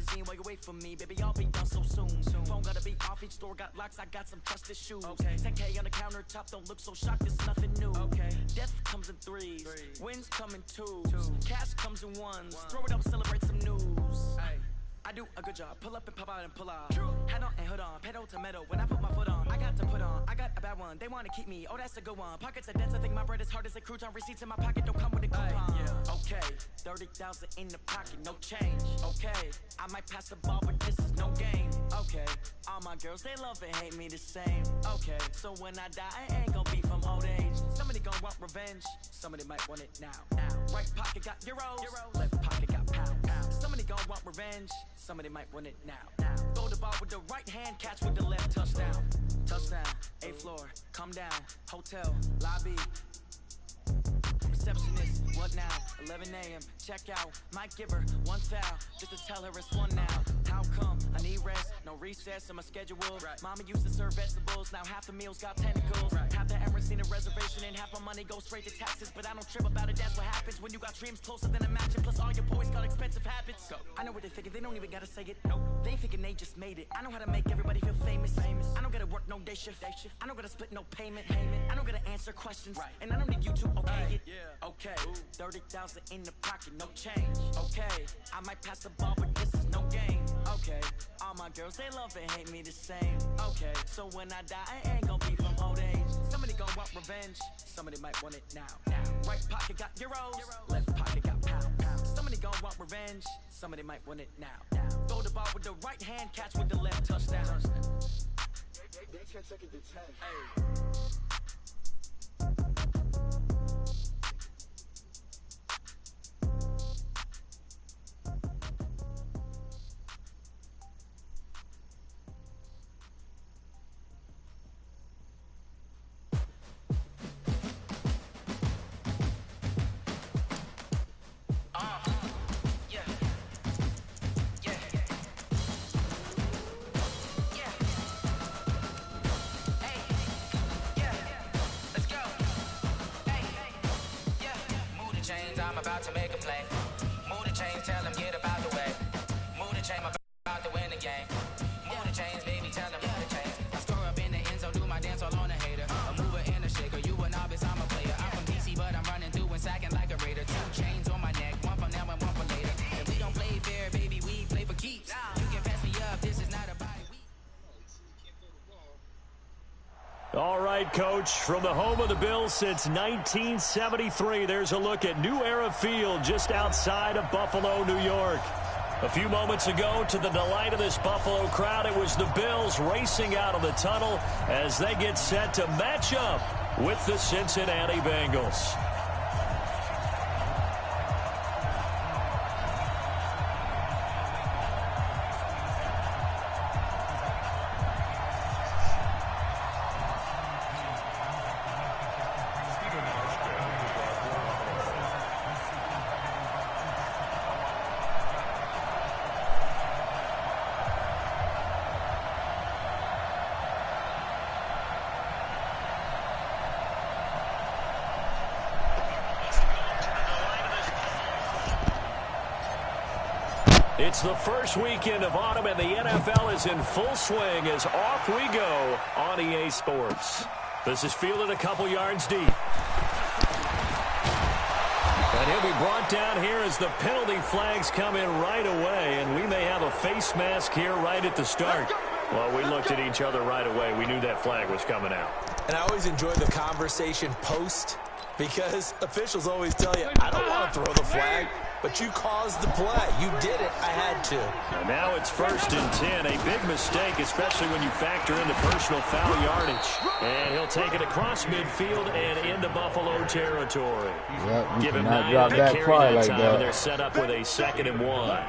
limousine while you wait for me. Baby, I'll be done so soon. Phone gotta be off, each store got locks, I got some trusted shoes. 10K on the countertop, don't look so shocked, it's nothing new. Death comes in threes, wins come in twos, cash comes in ones. Throw it up, celebrate some news. I do a good job, pull up and pop out and pull out. Head on and hood on, pedal to metal. When I put my foot on, I got to put on. I got a bad one, they wanna keep me, oh that's a good one. Pockets are dense, I think my bread is hard as a crouton. Receipts in my pocket don't come with a coupon. Okay, 30,000 in the pocket, no change. Okay, I might pass the ball, but this is no game. Okay, all my girls, they love and hate me the same. Okay, so when I die, I ain't gon' be from old age. Somebody gon' want revenge, somebody might want it now. Right pocket got euros, left pocket got pounds. Somebody gon' want revenge, somebody might want it now. Throw the ball with the right hand, catch with the left, touchdown. Touchdown, 8th floor, come down, hotel, lobby. Receptionist, what now? 11 a.m., check out. Might give her one foul, just to tell her it's one now. How come? I need rest, no recess in my schedule. Mama used to serve vegetables, now half the meals got tentacles. Half the Emirates need a reservation and half my money goes straight to taxes. But I don't trip about it, that's what happens when you got dreams closer than a mansion. Plus all your boys got expensive habits. I know what they're thinking, they don't even gotta say it. Nope, they ain't thinking they just made it. I know how to make everybody feel famous. I don't gotta work no day shift. I don't gotta split no payment. I don't gotta answer questions, and I don't need you to okay it. Okay, 30,000 in the pocket, no change. Okay, I might pass the ball, but this is no game. Okay, all my girls, they love and hate me the same. Okay, so when I die, I ain't gon' be from old age. Somebody gon' want revenge, somebody might want it now. Right pocket got euros, left pocket got pounds. Somebody gon' want revenge, somebody might want it now. Throw the ball with the right hand, catch with the left, touchdown. They 10 seconds to 10. I'm about to make a play. Move the chains, tell them get about the way. Move the chain, I'm about to win the game. Move the chains, baby, tell them move the chains. I score up in the end zone, do my dance all on a hater. A mover and a shaker, you a novice, I'm a player. I'm from DC, but I'm running through and sacking like a raider. 2 chains on my neck, one for now and one for later. And we don't play fair, baby, we play for keeps. You can pass me up, this is not a bye week. All right, Coach, from the home of the Bills since 1973, there's a look at New Era Field just outside of Buffalo, New York. A few moments ago, to the delight of this Buffalo crowd, it was the Bills racing out of the tunnel as they get set to match up with the Cincinnati Bengals. It's the first weekend of autumn, and the NFL is in full swing as off we go on EA Sports. This is fielded a couple yards deep. And he'll be brought down here as the penalty flags come in right away, and we may have a face mask here right at the start. Well, we looked at each other right away. We knew that flag was coming out. And I always enjoy the conversation post, because officials always tell you, I don't want to throw the flag, but you caused the play. You did it. I had to. And now it's 1st and 10. A big mistake, especially when you factor in the personal foul yardage. And he'll take it across midfield and into Buffalo territory. Yep, give him 9 drop to that carry far that like time, that. and they're set up with a 2nd and 1.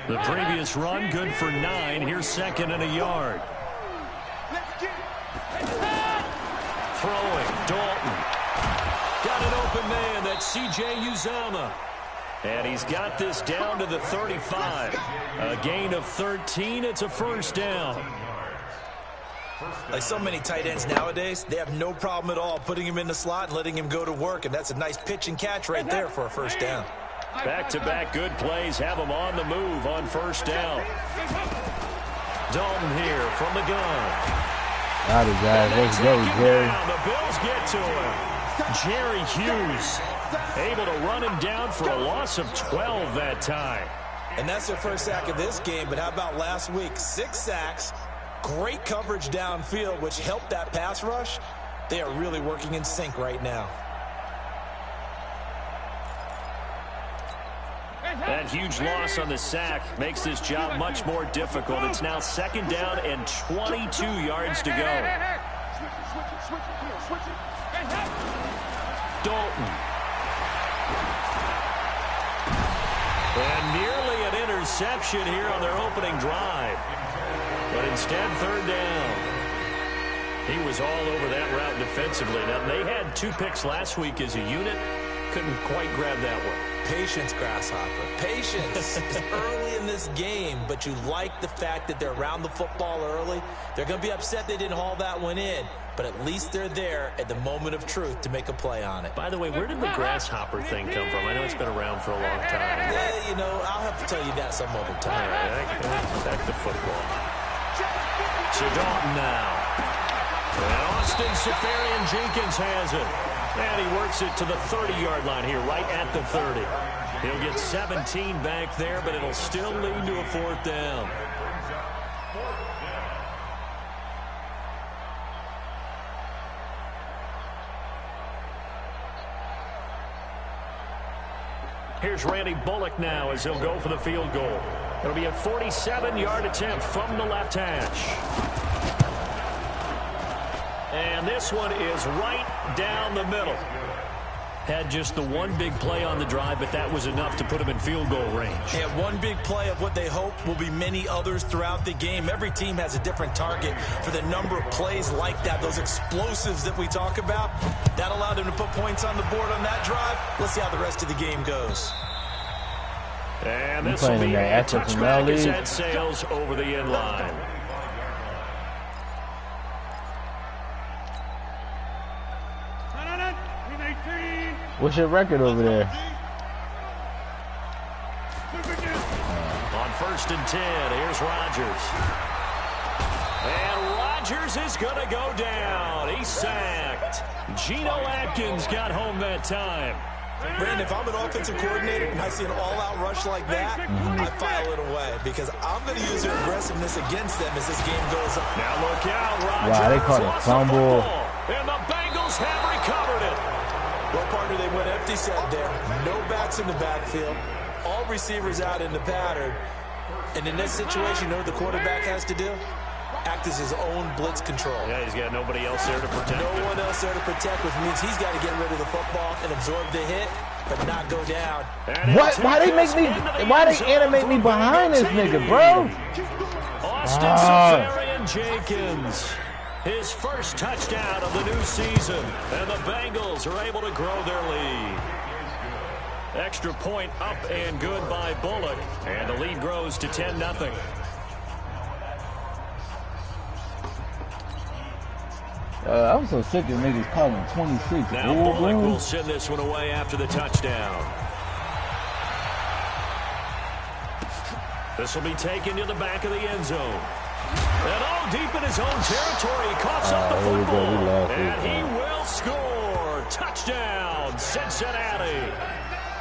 The previous run, good for 9. Here's 2nd and a yard. Throwing, Dalton. Got an open man, that's C.J. Uzomah. And he's got this down to the 35. A gain of 13, it's a 1st down. Like so many tight ends nowadays, they have no problem at all putting him in the slot and letting him go to work, and that's a nice pitch and catch right there for a 1st down. Back-to-back good plays have them on the move on first down. Dalton here from the gun. Got it, guys. Let's go, Jerry. The Bills get to him. Jerry Hughes able to run him down for a loss of 12 that time. And that's their first sack of this game, but how about last week? 6 sacks, great coverage downfield, which helped that pass rush. They are really working in sync right now. That huge loss on the sack makes this job much more difficult. It's now 2nd down and 22 yards to go. Dalton. And nearly an interception here on their opening drive. But instead, 3rd down. He was all over that route defensively. Now, they had 2 picks last week as a unit. Couldn't quite grab that one. Patience, Grasshopper. Patience. It's early in this game, but you like the fact that they're around the football early. They're going to be upset they didn't haul that one in, but at least they're there at the moment of truth to make a play on it. By the way, where did the grasshopper thing come from? I know it's been around for a long time. Yeah, you know, I'll have to tell you that some other time. All right, back to football. So Dalton now. And Austin Seferian-Jenkins has it. And he works it to the 30-yard line here, right at the 30. He'll get 17 back there, but it'll still lead to a 4th down. Here's Randy Bullock now as he'll go for the field goal. It'll be a 47-yard attempt from the left hash. And this one is right down the middle. Had just the one big play on the drive, but that was enough to put him in field goal range. Yeah, one big play of what they hope will be many others throughout the game. Every team has a different target for the number of plays like that, those explosives that we talk about. That allowed them to put points on the board on that drive. Let's see how the rest of the game goes. And this will be a touchback as that sails over the end line. What's your record over there? On 1st and 10, here's Rodgers. And Rodgers is going to go down. He's sacked. Geno Atkins got home that time. Brandon, if I'm an offensive coordinator and I see an all-out rush like that, I file it away because I'm going to use their aggressiveness against them as this game goes on. Now look out, Rodgers. Wow, they caught a fumble. And the Bengals have recovered it. Well, partner, they went empty set there. No backs in the backfield. All receivers out in the pattern. And in this situation, you know what the quarterback has to do? Act as his own blitz control. Yeah, he's got nobody else there to protect him. No one else there to protect, which means he's got to get rid of the football and absorb the hit, but not go down. What? Why they make me? Why they animate me behind this nigga, bro? Austin Seferian-Jenkins. His first touchdown of the new season. And the Bengals are able to grow their lead. Extra point up and good by Bullock. And the lead grows to 10-0. I'm so sick of niggas calling 26. Now Bullock will send this one away after the touchdown. This will be taken to the back of the end zone. And all deep in his own territory, he coughs up the football. And he will score. Touchdown, Cincinnati.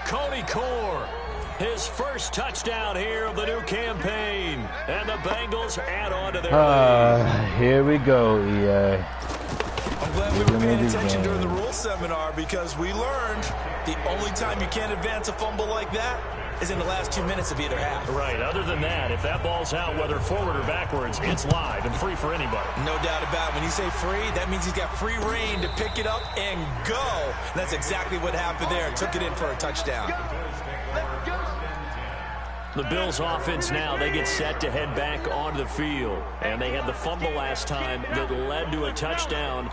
Cody Core, his first touchdown here of the new campaign. And the Bengals add on to their lead. Here we go, EA. I'm glad we were paying attention during the rules seminar because we learned the only time you can't advance a fumble like that is in the last 2 minutes of either half. Right. Other than that, if that ball's out, whether forward or backwards, it's live and free for anybody. No doubt about it. When you say free, that means he's got free reign to pick it up and go. And that's exactly what happened there. Took it in for a touchdown. The Bills offense now, they get set to head back onto the field. And they had the fumble last time that led to a touchdown.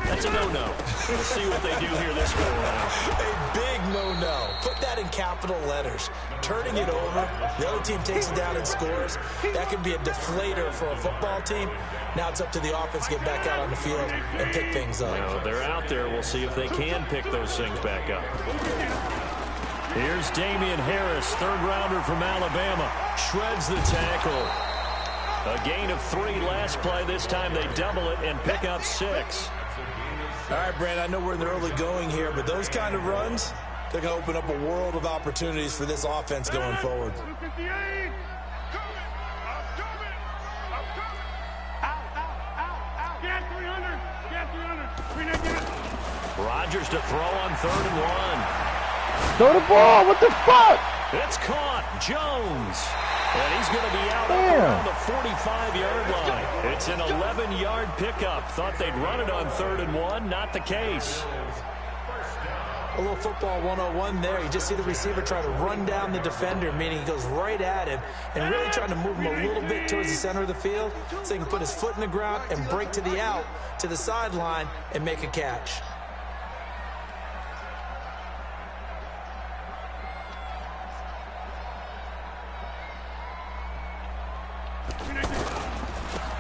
That's a no-no. We'll see what they do here this go around. A big no-no. Put that in capital letters. Turning it over, the other team takes it down and scores. That could be a deflator for a football team. Now it's up to the offense to get back out on the field and pick things up. Well, they're out there. We'll see if they can pick those things back up. Here's Damian Harris, third-rounder from Alabama. Shreds the tackle. A gain of 3 last play. This time they double it and pick up 6. All right, Brandon, I know we're in the early going here, but those kind of runs, they're going to open up a world of opportunities for this offense going forward. Rodgers to throw on 3rd and 1. Throw the ball. What the fuck? It's caught. Jones. And he's going to be out around the 45-yard line. It's an 11-yard pickup. Thought they'd run it on 3rd and 1. Not the case. A little football 101 there. You just see the receiver try to run down the defender, meaning he goes right at him and really trying to move him a little bit towards the center of the field so he can put his foot in the ground and break to the out, to the sideline, and make a catch.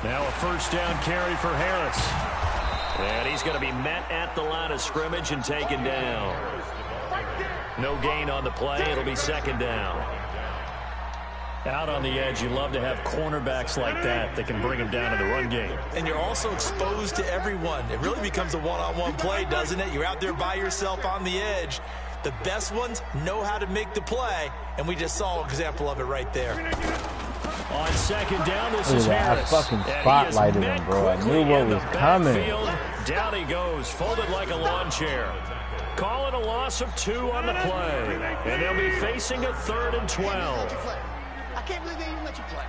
Now a first down carry for Harris. And he's going to be met at the line of scrimmage and taken down. No gain on the play. It'll be 2nd down. Out on the edge, you love to have cornerbacks like that can bring him down in the run game. And you're also exposed to everyone. It really becomes a one-on-one play, doesn't it? You're out there by yourself on the edge. The best ones know how to make the play, and we just saw an example of it right there. On 2nd down, this is Harris. I fucking spotlighted him, bro. I knew what was coming. Down he goes, folded like a lawn chair. Calling a loss of 2 on the play. And they'll be facing a 3rd and 12. I can't believe they even let you play.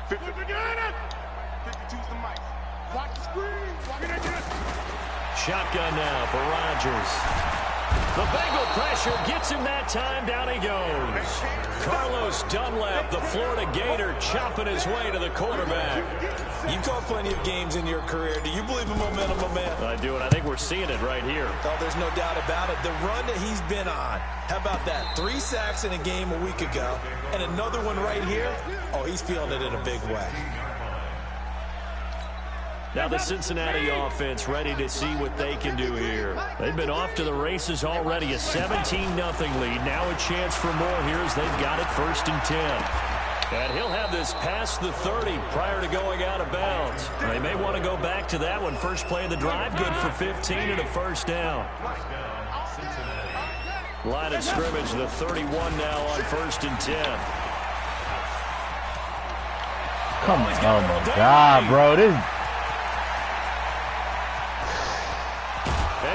52's the mic. Watch the screen. Shotgun now for Rodgers. The Bengal pressure gets him that time. Down he goes. Carlos Dunlap, the Florida Gator, chopping his way to the quarterback. You've called plenty of games in your career. Do you believe in momentum, my man? I do, and I think we're seeing it right here. Oh, there's no doubt about it. The run that he's been on. How about that? 3 sacks in a game a week ago, and another one right here. Oh, he's feeling it in a big way. Now the Cincinnati offense ready to see what they can do here. They've been off to the races already. A 17-0 lead. Now a chance for more here as they've got it 1st and 10. And he'll have this past the 30 prior to going out of bounds. They may want to go back to that one. First play of the drive, good for 15 and a 1st down. Line of scrimmage, the 31 now on 1st and 10. Come on. Oh, my God, bro. This...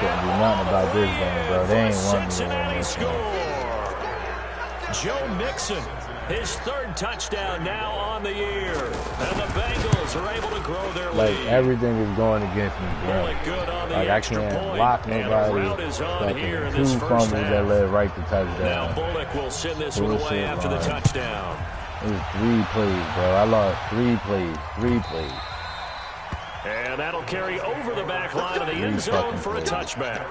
Can't do nothing about this game, bro. They ain't won Cincinnati this score. Joe Mixon, his 3rd touchdown now on the year. And the Bengals are able to grow their lead. Like, everything is going against me, bro. Like, I can't block nobody. Fucking 2 fumbles that led right to touchdown. Now Bullock will send this one away after the touchdown. It was 3 plays, bro. I lost 3 plays. 3 plays. And that'll carry over the back line of the end zone for a touchback.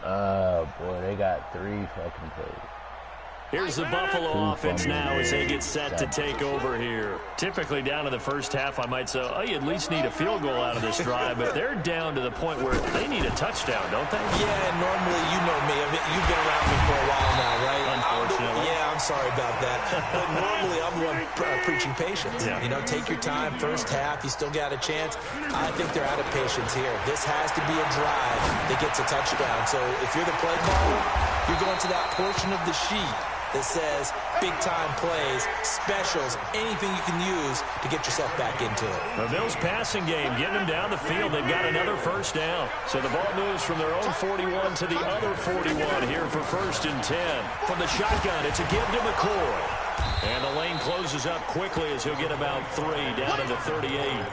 Oh, boy, they got 3 fucking plays. Here's the Buffalo offense now as they get set to take over here. Typically down in the first half, I might say, oh, you at least need a field goal out of this drive, but they're down to the point where they need a touchdown, don't they? Yeah, normally, you know me. You've been around me for a while now, right? Unfortunately. Yeah, I'm sorry about that. But normally, I'm one preaching patience. Yeah. You know, take your time. First half, you still got a chance. I think they're out of patience here. This has to be a drive that gets a touchdown. So if you're the play caller, you're going to that portion of the sheet that says big-time plays, specials, anything you can use to get yourself back into it. The Bills passing game, getting them down the field. They've got another 1st down. So the ball moves from their own 41 to the other 41 here for 1st and 10. From the shotgun, it's a give to McCoy. And the lane closes up quickly as he'll get about 3 down to the 38.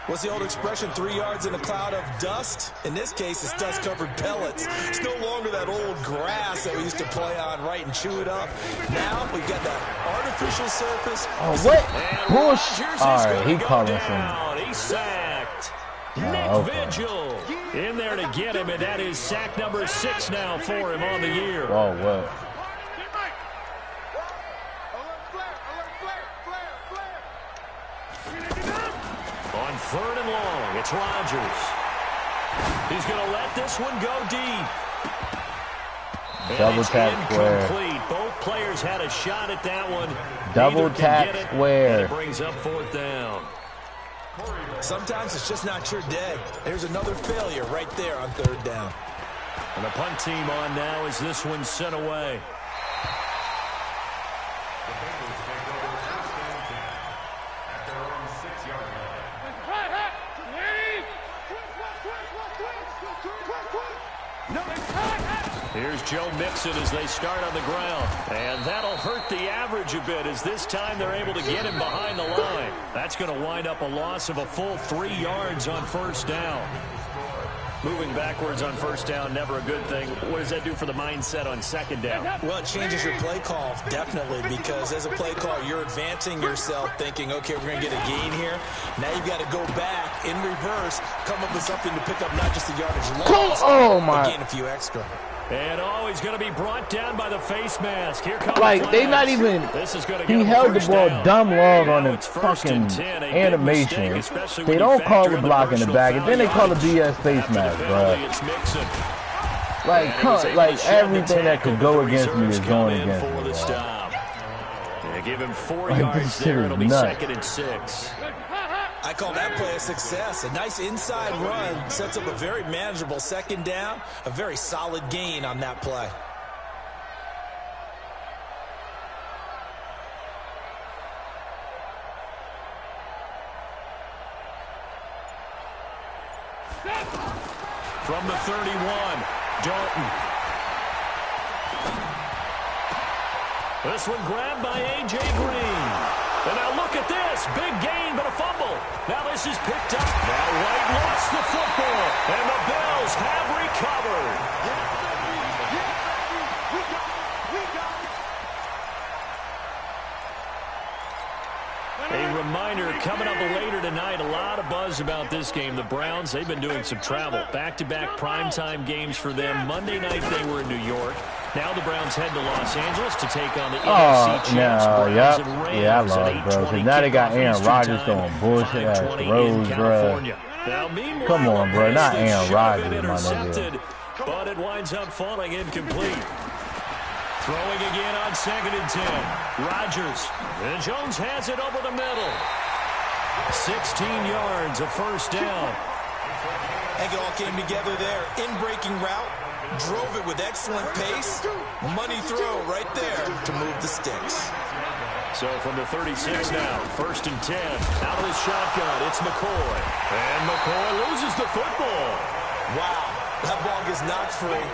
What's the old expression, 3 yards in a cloud of dust? In this case, it's dust-covered pellets. It's no longer that old grass that we used to play on, right, and chew it up. Now we've got that artificial surface. Oh, what? Bullshit. All right, he calling some. He's sacked. Nick Vigil in there to get him, and that is sack number 6 now for him on the year. Oh, what? On third and long. It's Rodgers. He's going to let this one go deep. Double tap square. Both players had a shot at that one. Double tap square. It brings up fourth down. Sometimes it's just not your day. There's another failure right there on third down. And the punt team on now as this one's sent away. Here's Joe Mixon as they start on the ground. And that'll hurt the average a bit as this time they're able to get him behind the line. That's going to wind up a loss of a full 3 yards on first down. Moving backwards on first down, never a good thing. What does that do for the mindset on second down? Well, it changes your play call, definitely, because as a play call, you're advancing yourself thinking, okay, we're going to get a gain here. Now you've got to go back in reverse, come up with something to pick up not just the yardage loss, but gain a few extra. And he's going to be brought down by the face mask. Here comes like, they not even, he held the ball dumb long on the fucking animation. They don't call the block in the back, and then they call the BS face mask, bro. Like everything that could go against me is going against me, bro. Give him 4 yards there. It'll be second and 6. I call that play a success. A nice inside run sets up a very manageable second down, a very solid gain on that play. From the 31, Dalton. This one grabbed by A.J. Green. And now look at this. Big gain, but a fumble. Now this is picked up. Now White lost the football. And the Bills have recovered. A reminder, coming up later tonight, a lot of buzz about this game. The Browns, they've been doing some travel. Back-to-back primetime games for them. Monday night they were in New York. Now the Browns head to Los Angeles to take on the NFC champs, Browns and Rams. Yeah, I love it, bro. So now they got Aaron Rodgers throwing bullshit ass throws, bro. Come on, bro. Not Aaron Rodgers, my nigga. But it winds up falling incomplete. Throwing again on 2nd and 10. Rodgers. And Jones has it over the middle. 16 yards, a first down. I think it all came together there. In-breaking route. Drove it with excellent pace. Money throw right there to move the sticks. So from the 36 now, 1st and 10. Out of the shotgun, it's McCoy. And McCoy loses the football. Wow, that ball gets knocked free.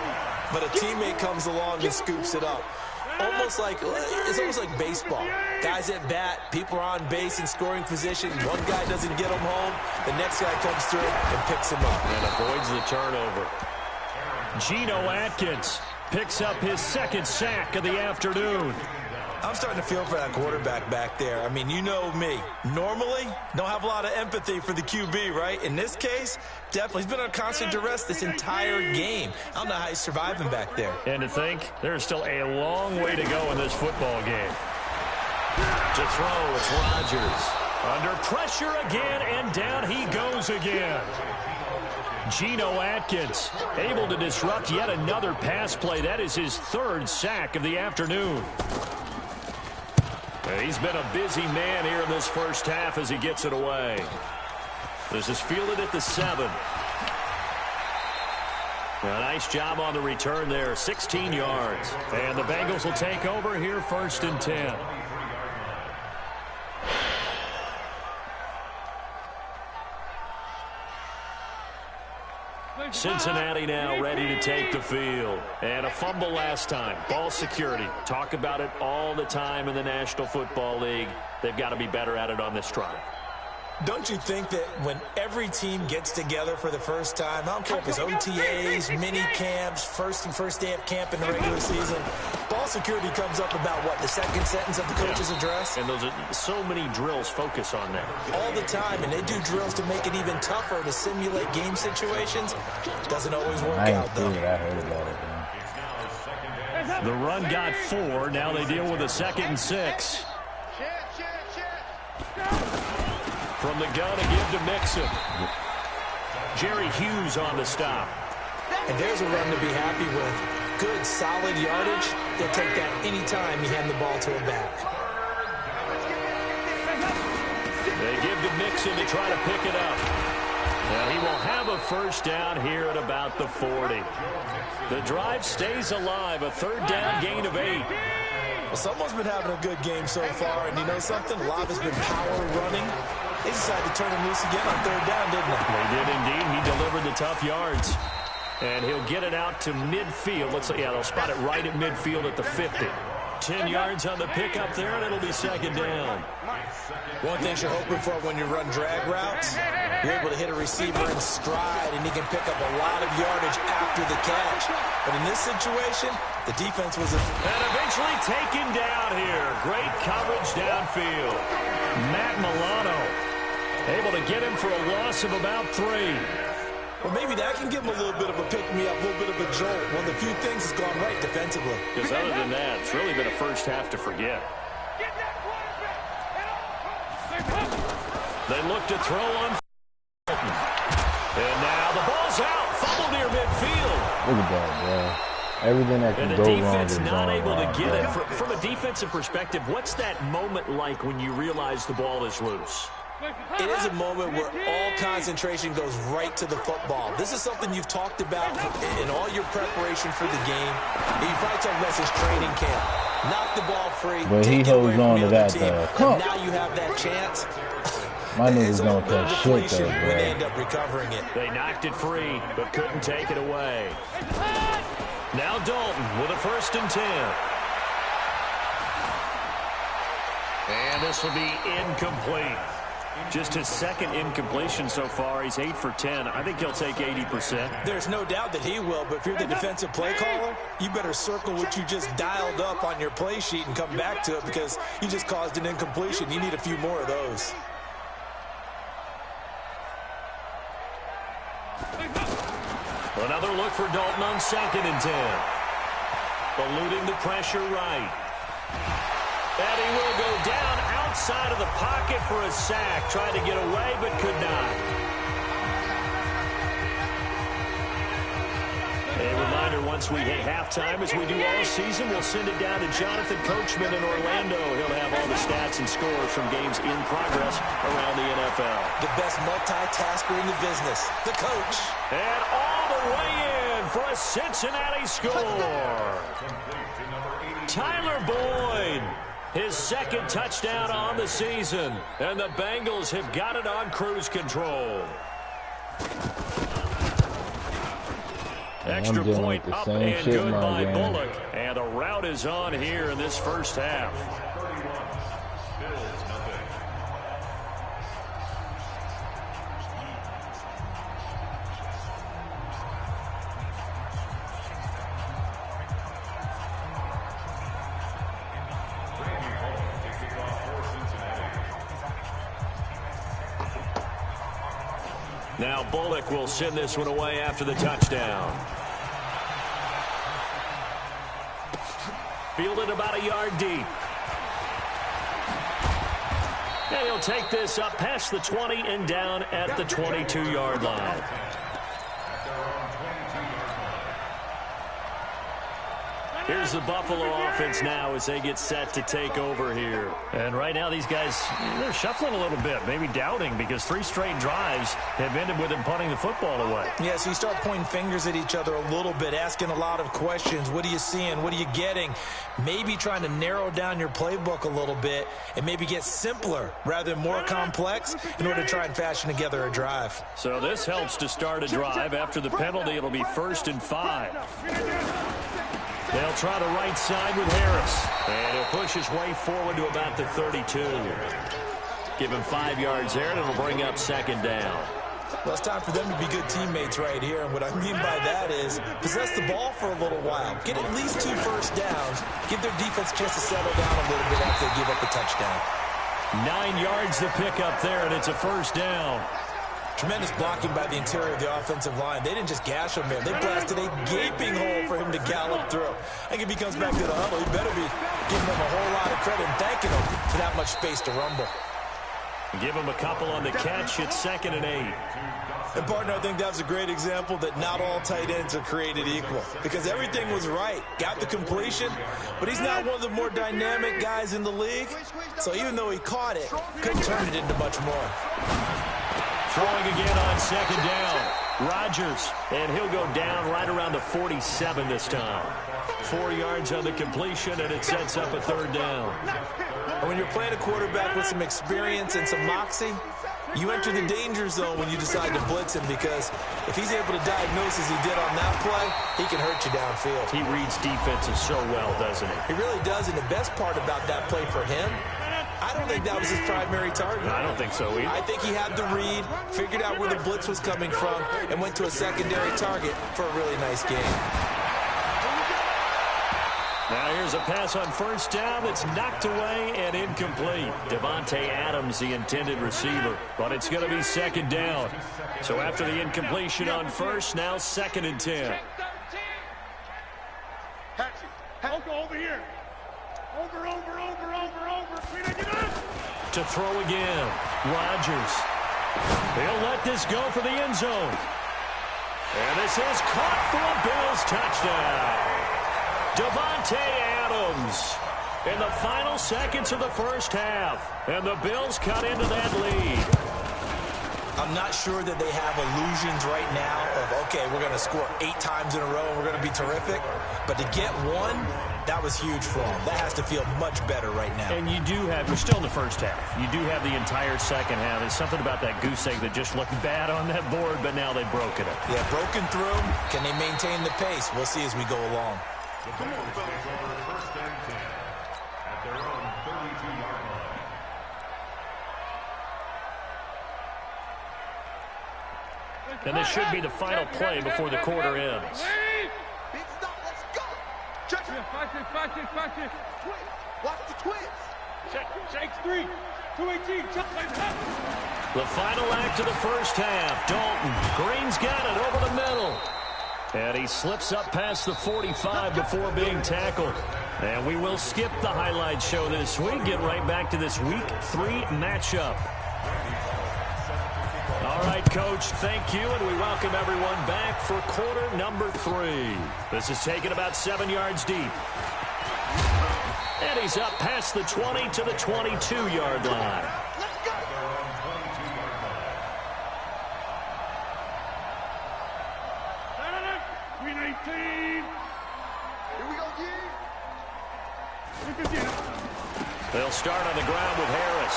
But a teammate comes along and scoops it up. It's almost like baseball. Guys at bat, people are on base in scoring position. One guy doesn't get him home. The next guy comes through and picks him up. And avoids the turnover. Geno Atkins picks up his 2nd sack of the afternoon. I'm starting to feel for that quarterback back there. I mean, you know me. Normally, don't have a lot of empathy for the QB, right? In this case, definitely. He's been on constant duress this entire game. I don't know how he's surviving back there. And to think, there's still a long way to go in this football game. To throw, it's Rodgers. Under pressure again, and down he goes again. Geno Atkins able to disrupt yet another pass play. That is his 3rd sack of the afternoon. He's been a busy man here in this first half as he gets it away. This is fielded at the 7. A nice job on the return there, 16 yards. And the Bengals will take over here 1st and 10. Cincinnati now ready to take the field. And a fumble last time. Ball security. Talk about it all the time in the National Football League. They've got to be better at it on this drive. Don't you think that when every team gets together for the first time, I don't care if it's OTAs, mini camps, first day of camp in the regular season, ball security comes up about what, the 2nd sentence of the coach's address? And those are so many drills focus on that. All the time, and they do drills to make it even tougher to simulate game situations. Doesn't always work out, though. The run got 4. Now they deal with a 2nd and 6. From the gun, a give to Mixon. Jerry Hughes on the stop. And there's a run to be happy with. Good, solid yardage. He'll take that any time you hand the ball to a back. They give to Mixon to try to pick it up. Now he will have a first down here at about the 40. The drive stays alive, a third down gain of 8. Well, someone's been having a good game so far, and you know something? A lot has been power running. They decided to turn him loose again on third down, didn't they? They did indeed. He delivered the tough yards. And he'll get it out to midfield. They'll spot it right at midfield at the 50. 10 yards on the pickup there, and it'll be second down. One thing you're hoping for when you run drag routes, you're able to hit a receiver in stride, and he can pick up a lot of yardage after the catch. But in this situation, the defense was... And eventually taken down here. Great coverage downfield. Matt Milano able to get him for a loss of about 3. Well, maybe that can give him a little bit of a pick-me-up, a little bit of a jolt. One of the few things that's gone right defensively. Because other than that, it's really been a first half to forget. They look to throw on Fulton. And now the ball's out. Fumble near midfield. Look at that, bro. Everything that can go wrong is going wrong. And the defense not able to get it. From a defensive perspective, what's that moment like when you realize the ball is loose? It is a moment where all concentration goes right to the football. This is something you've talked about in all your preparation for the game. You probably talked about since training camp. Knock the ball free. But he holds on to that, though. Now you have that chance. My niggas don't catch shit, though, bro. When they end up recovering it. They knocked it free, but couldn't take it away. Now Dalton with a 1st and 10. And this will be incomplete. Just his second incompletion so far. He's 8 for 10. I think he'll take 80%. There's no doubt that he will, but if you're the defensive play caller, you better circle what you just dialed up on your play sheet and come back to it because you just caused an incompletion. You need a few more of those. Another look for Dalton on 2nd and 10. Eluding the pressure right. And he will go down outside of the pocket for a sack. Tried to get away, but could not. A reminder, once we hit halftime, as we do all season, we'll send it down to Jonathan Coachman in Orlando. He'll have all the stats and scores from games in progress around the NFL. The best multitasker in the business, the coach. And all the way in for a Cincinnati score. Tyler Boyd. His 2nd touchdown on the season. And the Bengals have got it on cruise control. Extra point up and good by Bullock. And the route is on here in this first half. Now Bullock will send this one away after the touchdown. Fielded about a yard deep. And he'll take this up past the 20 and down at the 22-yard line. Here's the Buffalo offense now as they get set to take over here. And right now these guys, they're shuffling a little bit, maybe doubting, because 3 straight drives have ended with them punting the football away. Yeah, so you start pointing fingers at each other a little bit, asking a lot of questions. What are you seeing? What are you getting? Maybe trying to narrow down your playbook a little bit and maybe get simpler rather than more complex in order to try and fashion together a drive. So this helps to start a drive. After the penalty, it'll be 1st and 5. They'll try the right side with Harris. And he'll push his way forward to about the 32. Give him 5 yards there, and it'll bring up 2nd down. Well, it's time for them to be good teammates right here. And what I mean by that is possess the ball for a little while. Get at least 2 first downs. Give their defense a chance to settle down a little bit after they give up a touchdown. 9 yards to pick up there, and it's a 1st down. Tremendous blocking by the interior of the offensive line. They didn't just gash him there. They blasted a gaping hole for him to gallop through. I think if he comes back to the huddle, he better be giving them a whole lot of credit and thanking them for that much space to rumble. Give him a couple on the catch. It's 2nd and 8. And, partner, I think that's a great example that not all tight ends are created equal because everything was right. Got the completion, but he's not one of the more dynamic guys in the league. So even though he caught it, couldn't turn it into much more. Throwing again on 2nd down. Rodgers, and he'll go down right around the 47 this time. 4 yards on the completion, and it sets up a 3rd down. And when you're playing a quarterback with some experience and some moxie, you enter the danger zone when you decide to blitz him because if he's able to diagnose as he did on that play, he can hurt you downfield. He reads defenses so well, doesn't he? He really does, and the best part about that play for him, I don't think that was his primary target. I don't think so either. I think he had the read, figured out where the blitz was coming from, and went to a secondary target for a really nice game. Now here's a pass on 1st down that's knocked away and incomplete. Devontae Adams, the intended receiver, but it's going to be 2nd down. So after the incompletion on 1st, now 2nd and 10. Over here. Over. To throw again, Rodgers. He'll let this go for the end zone. And this is caught for a Bills touchdown. Devontae Adams in the final seconds of the 1st half. And the Bills cut into that lead. I'm not sure that they have illusions right now of, okay, we're going to score 8 times in a row and we're going to be terrific. But to get one, that was huge for them. That has to feel much better right now. And you do have, you're still in the 1st half. You do have the entire 2nd half. There's something about that goose egg that just looked bad on that board, but now they've broken it. Yeah, broken through. Can they maintain the pace? We'll see as we go along. The Bills are 1st and 10 at their own 32-yard line. And this should be the final play before the quarter ends. Big stop, let's go. Check it. Watch the twist. Check 3. 218. The final act of the 1st half. Dalton. Green's got it over the middle. And he slips up past the 45 before being tackled. And we will skip the highlight show this week. Get right back to this Week 3 matchup. All right, Coach, thank you, and we welcome everyone back for quarter number 3. This is taken about 7 yards deep. And he's up past the 20 to the 22-yard line. Let's go. 319. Here we go, They'll start on the ground with Harris.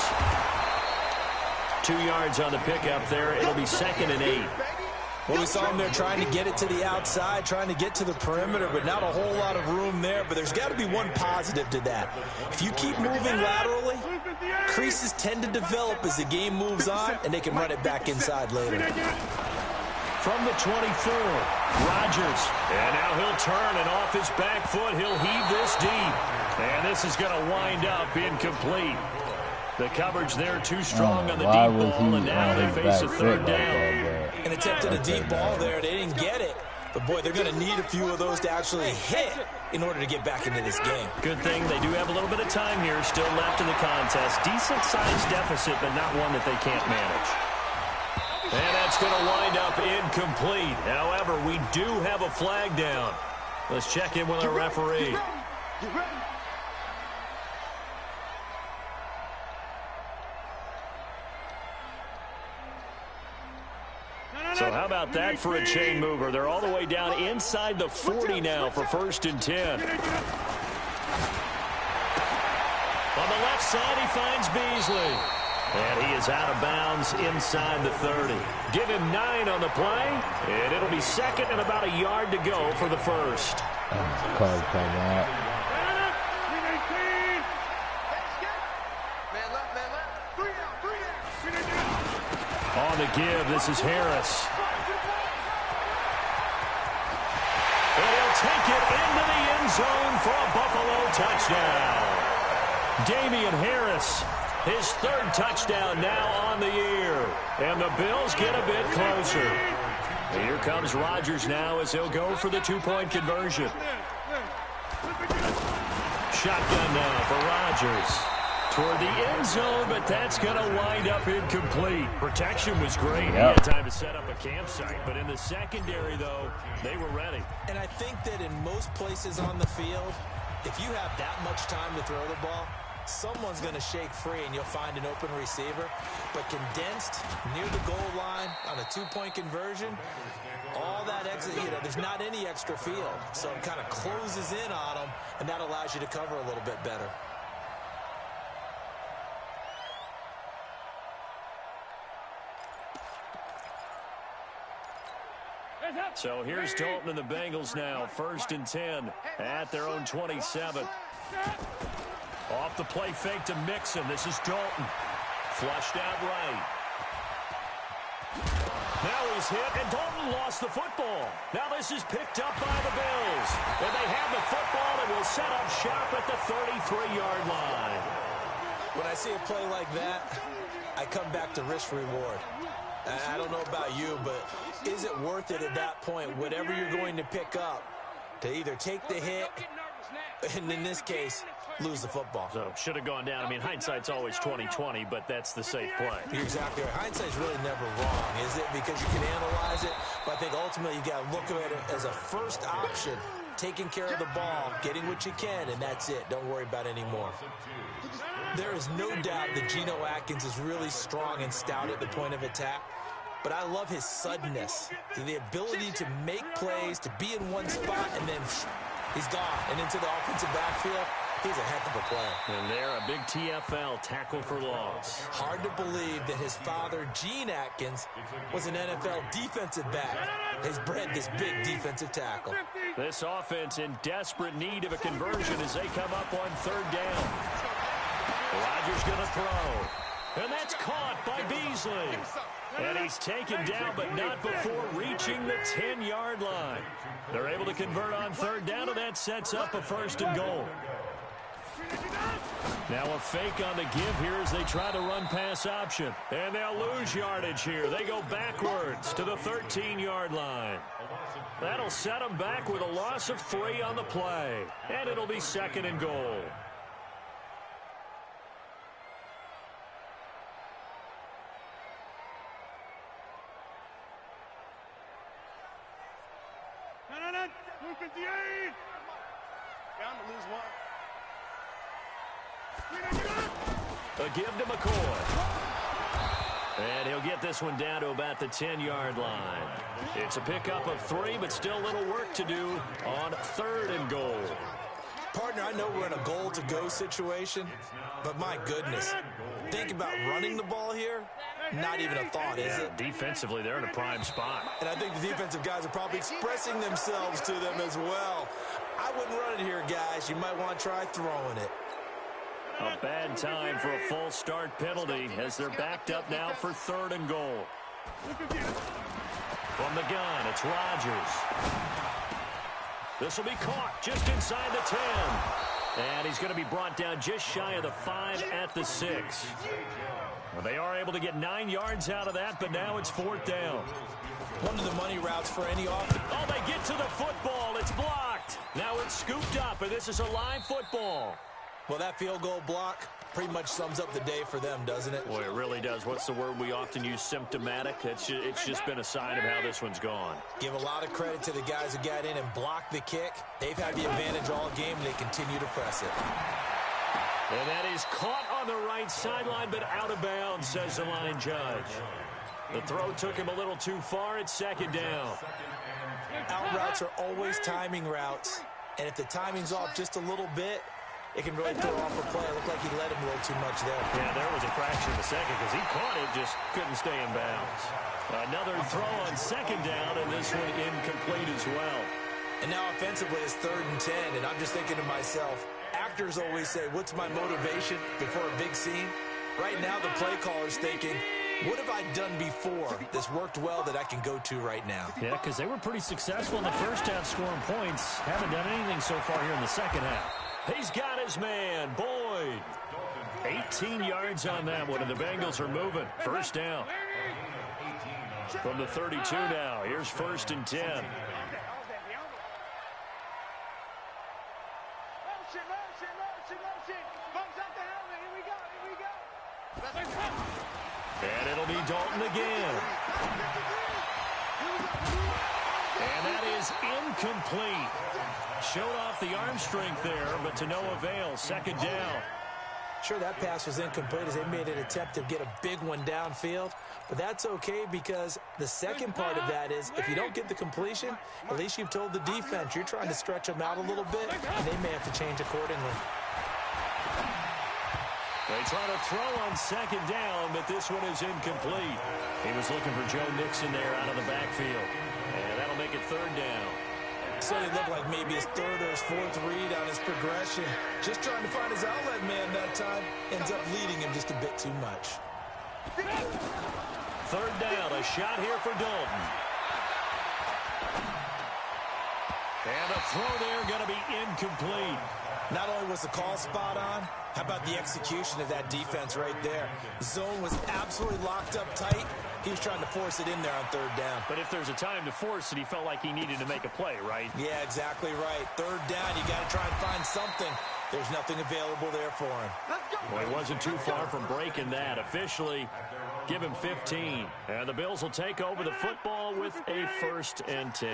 2 yards on the pickup there. It'll be 2nd and 8. Well, we saw him there trying to get it to the outside, trying to get to the perimeter, but not a whole lot of room there. But there's got to be one positive to that. If you keep moving laterally, creases tend to develop as the game moves on, and they can run it back inside later. From the 24, Rodgers. And now he'll turn, and off his back foot, he'll heave this deep. And this is going to wind up incomplete. The coverage there too strong on the deep ball, and now they face a 3rd down. An attempt at a deep ball there. They didn't get it. But, boy, they're going to need a few of those to actually hit in order to get back into this game. Good thing they do have a little bit of time here still left in the contest. Decent-sized deficit, but not one that they can't manage. And that's going to wind up incomplete. However, we do have a flag down. Let's check in with our referee. So how about that for a chain mover? They're all the way down inside the 40 now for 1st and 10. On the left side, he finds Beasley. And he is out of bounds inside the 30. Give him 9 on the play, and it'll be 2nd and about a yard to go for the 1st. On the give, this is Harris. And he'll take it into the end zone for a Buffalo touchdown. Damian Harris, his 3rd touchdown now on the year. And the Bills get a bit closer. And here comes Rodgers now as he'll go for the 2-point conversion. Shotgun now for Rodgers. toward the end zone, but that's going to wind up incomplete. Protection was great. He had time to set up a campsite, but in the secondary, though, they were ready. And I think that in most places on the field, if you have that much time to throw the ball, someone's going to shake free and you'll find an open receiver. But condensed near the goal line on a two-point conversion, all that exit, there's not any extra field. So it kind of closes in on them, and that allows you to cover a little bit better. So here's Dalton and the Bengals now. 1st and 10 at their own 27. Off the play fake to Mixon. This is Dalton. Flushed out right. Now he's hit, and Dalton lost the football. Now this is picked up by the Bills. And they have the football and will set up shop at the 33-yard line. When I see a play like that, I come back to risk-reward. I don't know about you, but is it worth it at that point, whatever you're going to pick up, to either take the hit, and in this case, lose the football? So should have gone down. I mean, hindsight's always 20/20, but that's the safe play. You're exactly right. Hindsight's really never wrong, is it? Because you can analyze it, but I think ultimately you got to look at it as a first option, taking care of the ball, getting what you can, and that's it. Don't worry about any more. There is no doubt that Geno Atkins is really strong and stout at the point of attack, but I love his suddenness, the ability to make plays, to be in one spot, and then he's gone and into the offensive backfield. He's a heck of a player. And there, a big TFL, tackle for loss. Hard to believe that his father, Gene Atkins, was an NFL defensive back. Has bred this big defensive tackle. This offense in desperate need of a conversion as they come up on 3rd down. Rodgers going to throw. And that's caught by Beasley. And he's taken down, but not before reaching the 10-yard line. They're able to convert on 3rd down, and that sets up a 1st and goal. Now a fake on the give here as they try to run pass option. And they'll lose yardage here. They go backwards to the 13-yard line. That'll set them back with a loss of 3 on the play. And it'll be 2nd and goal. A give to McCoy. And he'll get this one down to about the 10-yard line. It's a pickup of 3, but still a little work to do on 3rd and goal. Partner, I know we're in a goal-to-go situation, but my goodness, think about running the ball here. Not even a thought, is it? Defensively, they're in a prime spot. And I think the defensive guys are probably expressing themselves to them as well. I wouldn't run it here, guys. You might want to try throwing it. A bad time for a false start penalty as they're backed up now for 3rd and goal. From the gun, it's Rodgers. This will be caught just inside the 10. And he's going to be brought down just shy of the 5 at the 6. Well, they are able to get 9 yards out of that, but now it's 4th down. One of the money routes for any offense. Oh, they get to the football. It's blocked. Now it's scooped up, and this is a live football. Well, that field goal block pretty much sums up the day for them, doesn't it? Boy, it really does. What's the word we often use? Symptomatic. It's just been a sign of how this one's gone. Give a lot of credit to the guys who got in and blocked the kick. They've had the advantage all game, and they continue to press it. And that is caught on the right sideline, but out of bounds, says the line judge. The throw took him a little too far. It's 2nd down. Out routes are always timing routes, and if the timing's off just a little bit, it can really throw off a play. It looked like he let him a little too much there. Yeah, there was a fraction of a second because he caught it, just couldn't stay in bounds. Another throw on 2nd down, and this one incomplete as well. And now offensively it's 3rd and 10, and I'm just thinking to myself, actors always say, what's my motivation before a big scene? Right now the play caller's thinking, what have I done before that's worked well that I can go to right now? Yeah, because they were pretty successful in the first half scoring points. Haven't done anything so far here in the second half. He's got his man, Boyd. 18 yards on that one, and the Bengals are moving. 1st down. From the 32 now, here's 1st and 10. And it'll be Dalton again. And that is incomplete. Showed off the arm strength there, but to no avail. Second down. Sure, that pass was incomplete as they made an attempt to get a big one downfield. But that's okay because the second part of that is if you don't get the completion, at least you've told the defense you're trying to stretch them out a little bit, and they may have to change accordingly. They try to throw on second down, but this one is incomplete. He was looking for Joe Mixon there out of the backfield. And that'll make it third down. So it looked like maybe his third or his fourth read on his progression. Just trying to find his outlet man that time. Ends up leading him just a bit too much. Third down, a shot here for Dalton. And a throw there going to be incomplete. Not only was the call spot on, how about the execution of that defense right there? Zone was absolutely locked up tight. He was trying to force it in there on third down. But if there's a time to force it, he felt like he needed to make a play, right? Yeah, exactly right. Third down, you got to try and find something. There's nothing available there for him. Well, he wasn't too far from breaking that. Officially, give him 15. And the Bills will take over the football with a 1st and 10.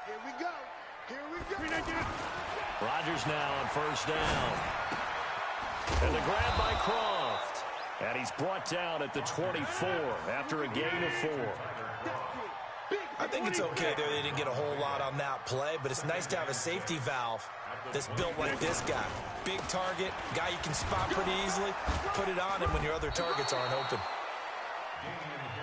Here we go. Here we go. Rodgers now on 1st down. And the grab by Croft. And he's brought down at the 24 after a gain of 4. I think it's okay there. They didn't get a whole lot on that play, but it's nice to have a safety valve that's built like this guy. Big target, guy you can spot pretty easily. Put it on him when your other targets aren't open.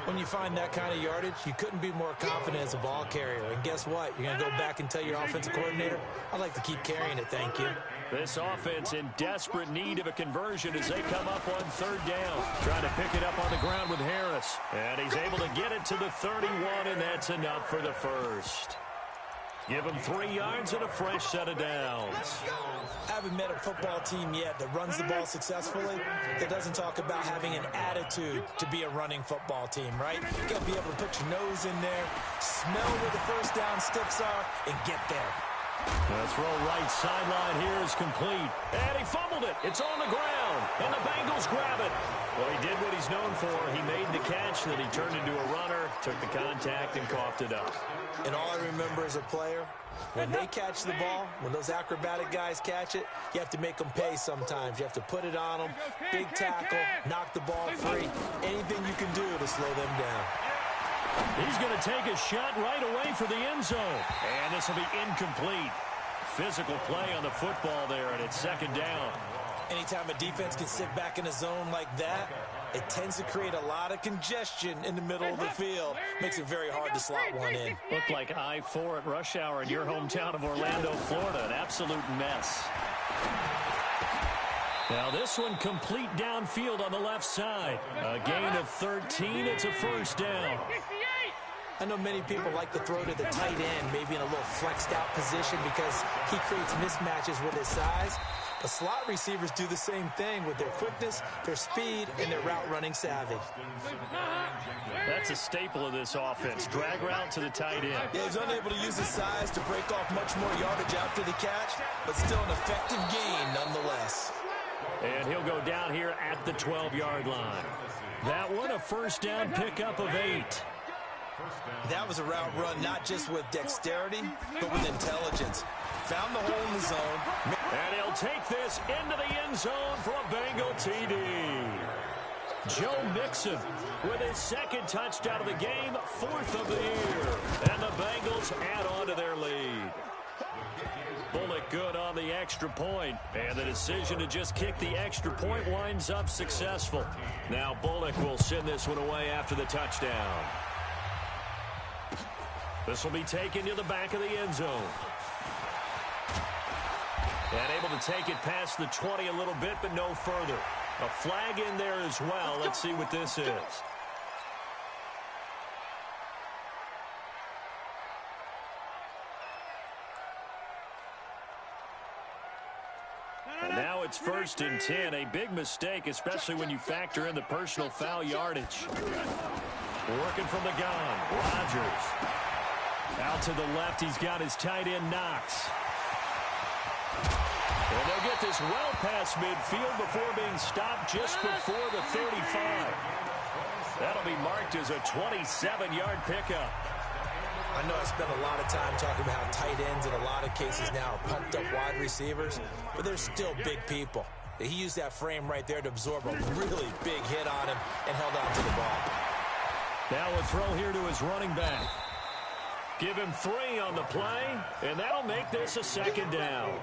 When you find that kind of yardage, you couldn't be more confident as a ball carrier. And guess what? You're going to go back and tell your offensive coordinator, I'd like to keep carrying it, thank you. This offense in desperate need of a conversion as they come up on 3rd down. Trying to pick it up on the ground with Harris. And he's able to get it to the 31, and that's enough for the first. Give him 3 yards and a fresh set of downs. I haven't met a football team yet that runs the ball successfully that doesn't talk about having an attitude to be a running football team, right? You got to be able to put your nose in there, smell where the first down sticks are, and get there. The throw right sideline here is complete. And he fumbled it. It's on the ground. And the Bengals grab it. Well, he did what he's known for. He made the catch, then he turned into a runner, took the contact, and coughed it up. And all I remember as a player, when they catch the ball, when those acrobatic guys catch it, you have to make them pay sometimes. You have to put it on them, big tackle, knock the ball free. Anything you can do to slow them down. He's going to take a shot right away for the end zone. And this will be incomplete. Physical play on the football there, and it's 2nd down. Anytime a defense can sit back in a zone like that, it tends to create a lot of congestion in the middle of the field. Makes it very hard to slot one in. Looked like I-4 at rush hour in your hometown of Orlando, Florida. An absolute mess. Now this one complete downfield on the left side. A gain of 13. It's a 1st down. I know many people like to throw to the tight end, maybe in a little flexed out position because he creates mismatches with his size. But slot receivers do the same thing with their quickness, their speed, and their route running savvy. That's a staple of this offense. Drag route to the tight end. Yeah, he's unable to use his size to break off much more yardage after the catch, but still an effective gain nonetheless. And he'll go down here at the 12-yard line. That one, a 1st down pickup of 8. That was a route run not just with dexterity, but with intelligence. Found the hole in the zone. And he'll take this into the end zone for a Bengal TD. Joe Mixon with his 2nd touchdown of the game, 4th of the year. And the Bengals add on to their lead. Bullock good on the extra point, and the decision to just kick the extra point winds up successful. Now Bullock will send this one away after the touchdown. This will be taken to the back of the end zone. And able to take it past the 20 a little bit, but no further. A flag in there as well. Let's see what this is. And now it's 1st and 10. A big mistake, especially when you factor in the personal foul yardage. Working from the gun, Rodgers. Out to the left, he's got his tight end, Knox. And they'll get this well past midfield before being stopped just before the 35. That'll be marked as a 27-yard pickup. I know I spent a lot of time talking about how tight ends in a lot of cases now are pumped up wide receivers, but they're still big people. He used that frame right there to absorb a really big hit on him and held on to the ball. Now a throw here to his running back. Give him 3 on the play, and that'll make this a second down.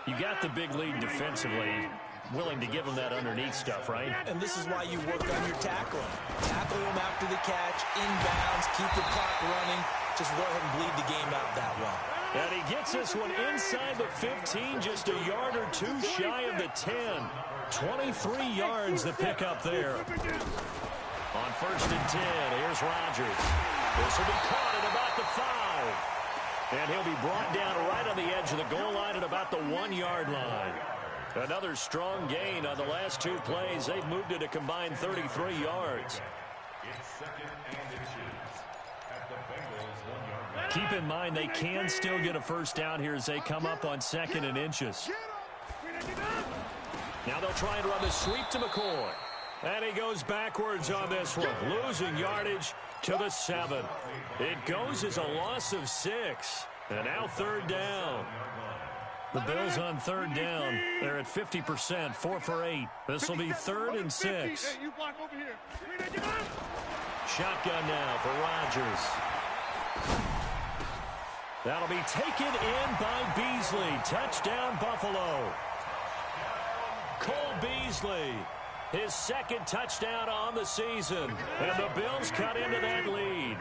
You got the big lead defensively. Willing to give him that underneath stuff, right? And this is why you work on your tackling. Tackle him after the catch, inbounds, keep the clock running. Just go ahead and bleed the game out that way. And he gets this one inside the 15, just a yard or 2 shy of the 10. 23 yards the pickup there. On 1st and 10, here's Rodgers. This will be caught at about the 5. And he'll be brought down right on the edge of the goal line at about the 1-yard line. Another strong gain on the last 2 plays. They've moved it a combined 33 yards. Keep in mind they can still get a first down here as they come up on 2nd and inches. Now they'll try and run the sweep to McCoy. And he goes backwards on this one, losing yardage to the 7. It goes as a loss of 6. And now 3rd down. The Bills on 3rd down. They're at 50%, 4 for 8. This will be 3rd and 6. Shotgun now for Rodgers. That'll be taken in by Beasley. Touchdown, Buffalo. Cole Beasley, his 2nd touchdown on the season. And the Bills cut into that lead.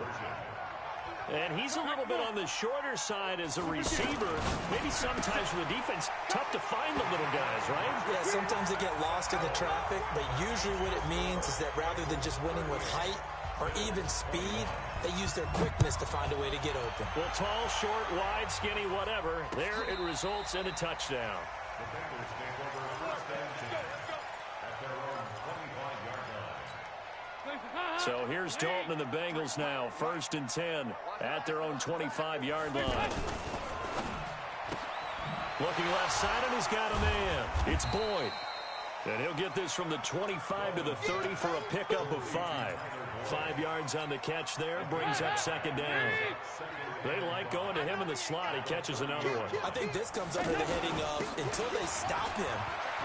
And he's a little bit on the shorter side as a receiver. Maybe sometimes for the defense, tough to find the little guys, right? Yeah, sometimes they get lost in the traffic, but usually what it means is that rather than just winning with height or even speed, they use their quickness to find a way to get open. Well, tall, short, wide, skinny, whatever. There it results in a touchdown. So here's Dalton and the Bengals now. 1st and 10 at their own 25-yard line. Looking left side, and he's got a man. It's Boyd. And he'll get this from the 25 to the 30 for a pickup of 5. 5 yards on the catch there. Brings up 2nd down. They like going to him in the slot. He catches another one. I think this comes under the heading of until they stop him,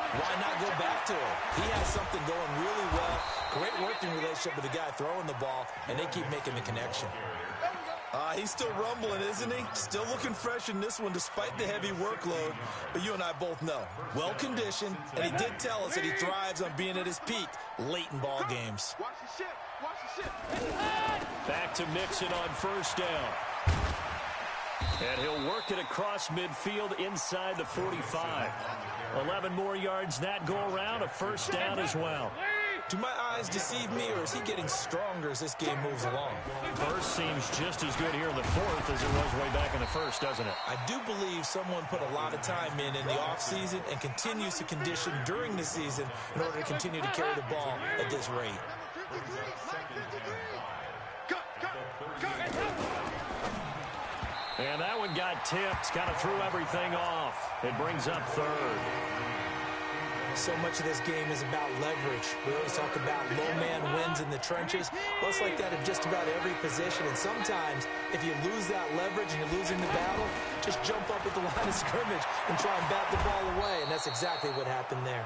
why not go back to him? He has something going really well. Great working relationship with the guy throwing the ball, and they keep making the connection. He's still rumbling, isn't he? Still looking fresh in this one despite the heavy workload. But you and I both know, well-conditioned, and he did tell us that he thrives on being at his peak late in ball games. Watch the shit. Watch the shit. Back to Mixon on 1st down. And he'll work it across midfield inside the 45. 11 more yards that go around, a 1st down as well. Do my eyes deceive me, or is he getting stronger as this game moves along? First seems just as good here in the 4th as it was way back in the 1st, doesn't it? I do believe someone put a lot of time in the offseason and continues to condition during the season in order to continue to carry the ball at this rate. And that one got tipped, kind of threw everything off. It brings up 3rd. So much of this game is about leverage. We always talk about low man wins in the trenches. Well, it's like that in just about every position. And sometimes, if you lose that leverage and you're losing the battle, just jump up at the line of scrimmage and try and bat the ball away. And that's exactly what happened there.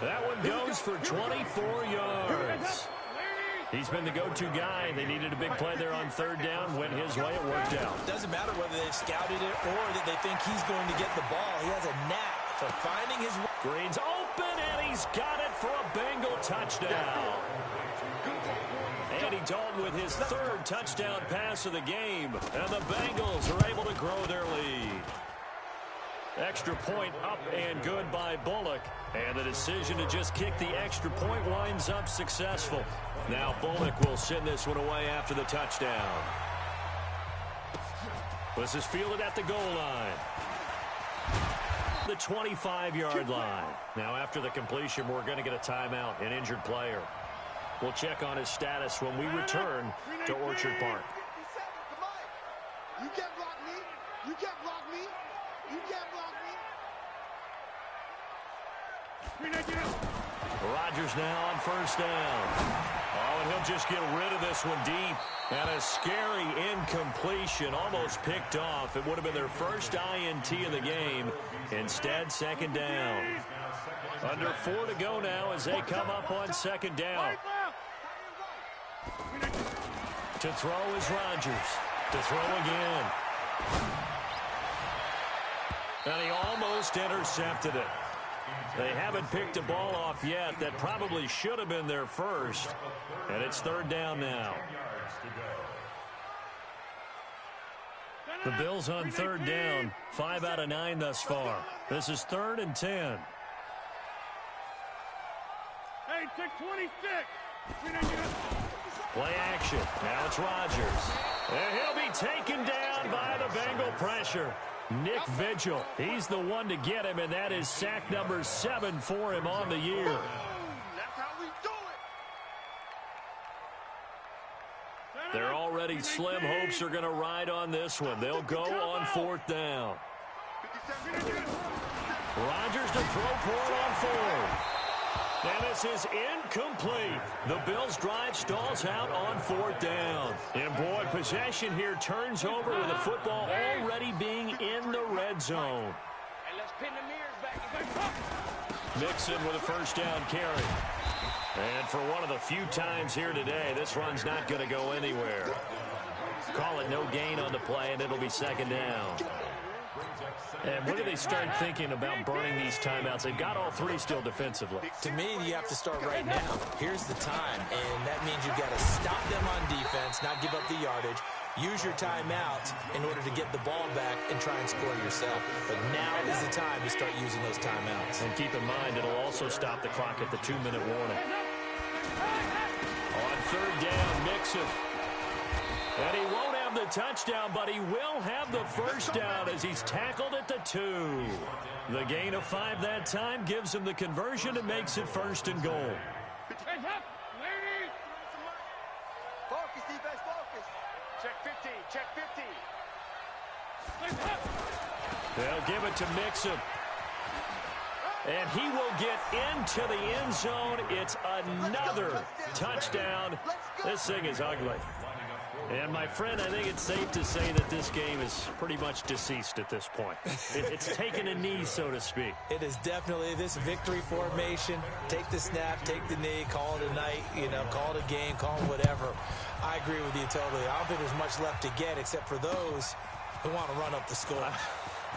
That one goes for 24 yards. He's been the go-to guy. They needed a big play there on 3rd down. Went his way. It worked out. Doesn't matter whether they've scouted it or that they think he's going to get the ball. He has a knack for finding his way. Green's open, and he's got it for a Bengal touchdown. Andy Dalton with his 3rd touchdown pass of the game. And the Bengals are able to grow their lead. Extra point up and good by Bullock. And the decision to just kick the extra point winds up successful. Now Bullock will send this one away after the touchdown. This is fielded at the goal line. The 25-yard line. Now after the completion, we're going to get a timeout, an injured player. We'll check on his status when we return to Orchard Park. You can't block me. You can't block me. You can't block me. Rodgers now on first down. Oh, and he'll just get rid of this one deep. And a scary incompletion, almost picked off. It would have been their first INT of the game. Instead, second down. Under 4 to go now as they come up on second down. To throw is Rodgers. To throw again. And he almost intercepted it. They haven't picked a ball off yet. That probably should have been their first. And it's third down now. The Bills on third down. 5 out of 9 thus far. This is 3rd and 10. Hey, take 26. Play action. Now it's Rodgers. And he'll be taken down by the Bengal pressure. Nick Vigil. He's the one to get him, and that is sack number 7 for him on the year. That's how we do it. They're already slim hopes are going to ride on this one. They'll go on 4th down. Rodgers to throw for it on 4th. And this is incomplete. The Bills' drive stalls out on 4th down. And boy, possession here turns over with the football already being in the red zone. And let's pin the mirrors back. Mixon with a first down carry. And for one of the few times here today, this run's not going to go anywhere. Call it no gain on the play, and it'll be second down. And when do they start thinking about burning these timeouts? They've got all 3 still defensively. To me, you have to start right now. Here's the time, and that means you've got to stop them on defense, not give up the yardage, use your timeouts in order to get the ball back and try and score yourself. But now is the time to start using those timeouts. And keep in mind, it'll also stop the clock at the 2-minute warning. On third down, Mixon. And he won't have the touchdown, but he will have the first down as he's tackled at the 2. The gain of 5 that time gives him the conversion and makes it 1st and goal. Focus, defense, focus. Check 15, check 15. They'll give it to Mixon. And he will get into the end zone. It's another touchdown. This thing is ugly. And, my friend, I think it's safe to say that this game is pretty much deceased at this point. It's taken a knee, so to speak. It is definitely this victory formation. Take the snap, take the knee, call it a night, call it a game, call it whatever. I agree with you totally. I don't think there's much left to get except for those who want to run up the score.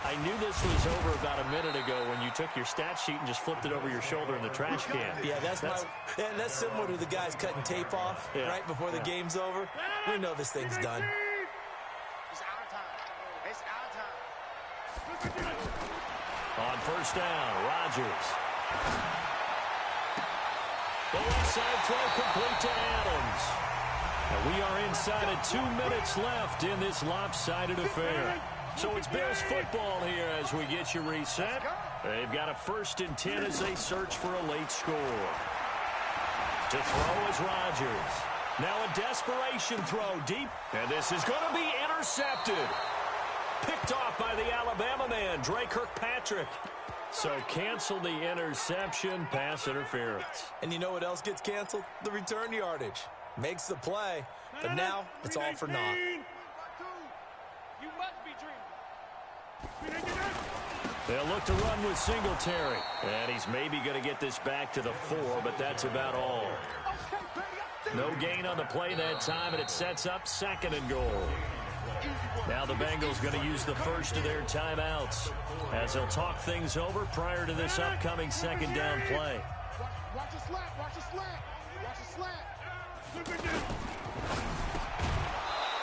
I knew this was over about a minute ago when you took your stat sheet and just flipped it over your shoulder in the trash can. Yeah, that's similar to the guys cutting tape off right before the game's over. We know this thing's done. It's our time. It's our time. On first down, Rodgers. The left side throw complete to Adams. And we are inside of 2 minutes left in this lopsided affair. So it's Bills football here as we get you reset. They've got a 1st and 10 as they search for a late score. To throw is Rodgers. Now a desperation throw deep. And this is going to be intercepted. Picked off by the Alabama man, Dre Kirkpatrick. So cancel the interception, pass interference. And you know what else gets canceled? The return yardage. Makes the play, but now it's all for naught. You must be dreaming. They'll look to run with Singletary. And he's maybe going to get this back to the 4, but that's about all. No gain on the play that time, and it sets up 2nd and goal. Now the Bengals going to use the first of their timeouts as they'll talk things over prior to this upcoming 2nd down play. Watch a slap, watch a slap, watch a slap.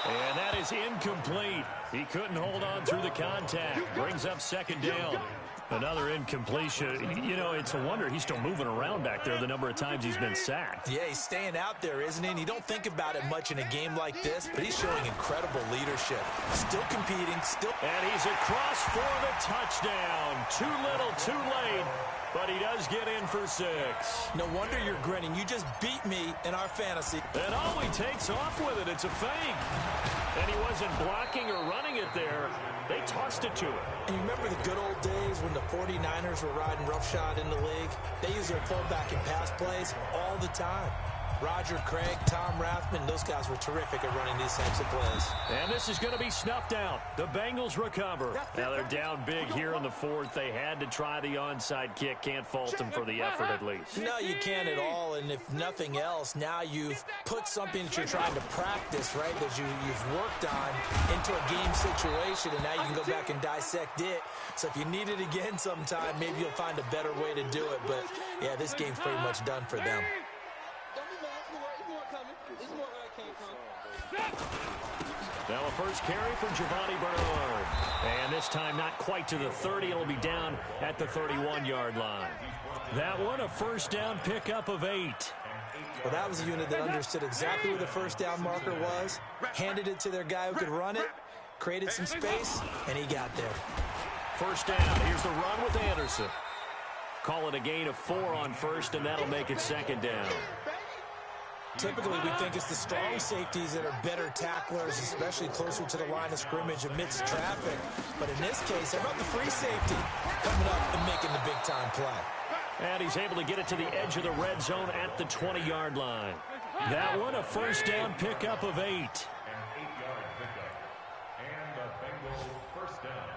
And that is incomplete. He couldn't hold on through the contact. Brings up 2nd down. Another incompletion. You know, it's a wonder he's still moving around back there the number of times he's been sacked. Yeah, he's staying out there, isn't he? And you don't think about it much in a game like this, but he's showing incredible leadership. Still competing, still. And he's across for the touchdown. Too little, too late. but he does get in for 6. No wonder you're grinning. You just beat me in our fantasy. And he takes off with it. It's a fake. And he wasn't blocking or running it there. They tossed it to him. And you remember the good old days when the 49ers were riding roughshod in the league? They used their fullback in pass plays all the time. Roger Craig, Tom Rathman, those guys were terrific at running these types of plays. And this is going to be snuffed out. The Bengals recover. Now they're down big here in the 4th. They had to try the onside kick. Can't fault them for the effort at least. No, you can't at all. And if nothing else, now you've put something that you're trying to practice, right, that you've worked on into a game situation, and now you can go back and dissect it. So if you need it again sometime, maybe you'll find a better way to do it. But, yeah, this game's pretty much done for them. Now a first carry for Giovanni Bernard. And this time not quite to the 30. It'll be down at the 31-yard line. That one a first down pickup of 8. Well, that was a unit that understood exactly where the first down marker was, handed it to their guy who could run it, created some space, and he got there. First down. Here's the run with Anderson. Call it a gain of 4 on first, and that'll make it second down. Typically, we think it's the strong safeties that are better tacklers, especially closer to the line of scrimmage amidst traffic. But in this case, how about the free safety coming up and making the big-time play? And he's able to get it to the edge of the red zone at the 20-yard line. That one a first down pickup of 8. An 8-yard pickup. And the Bengals first down.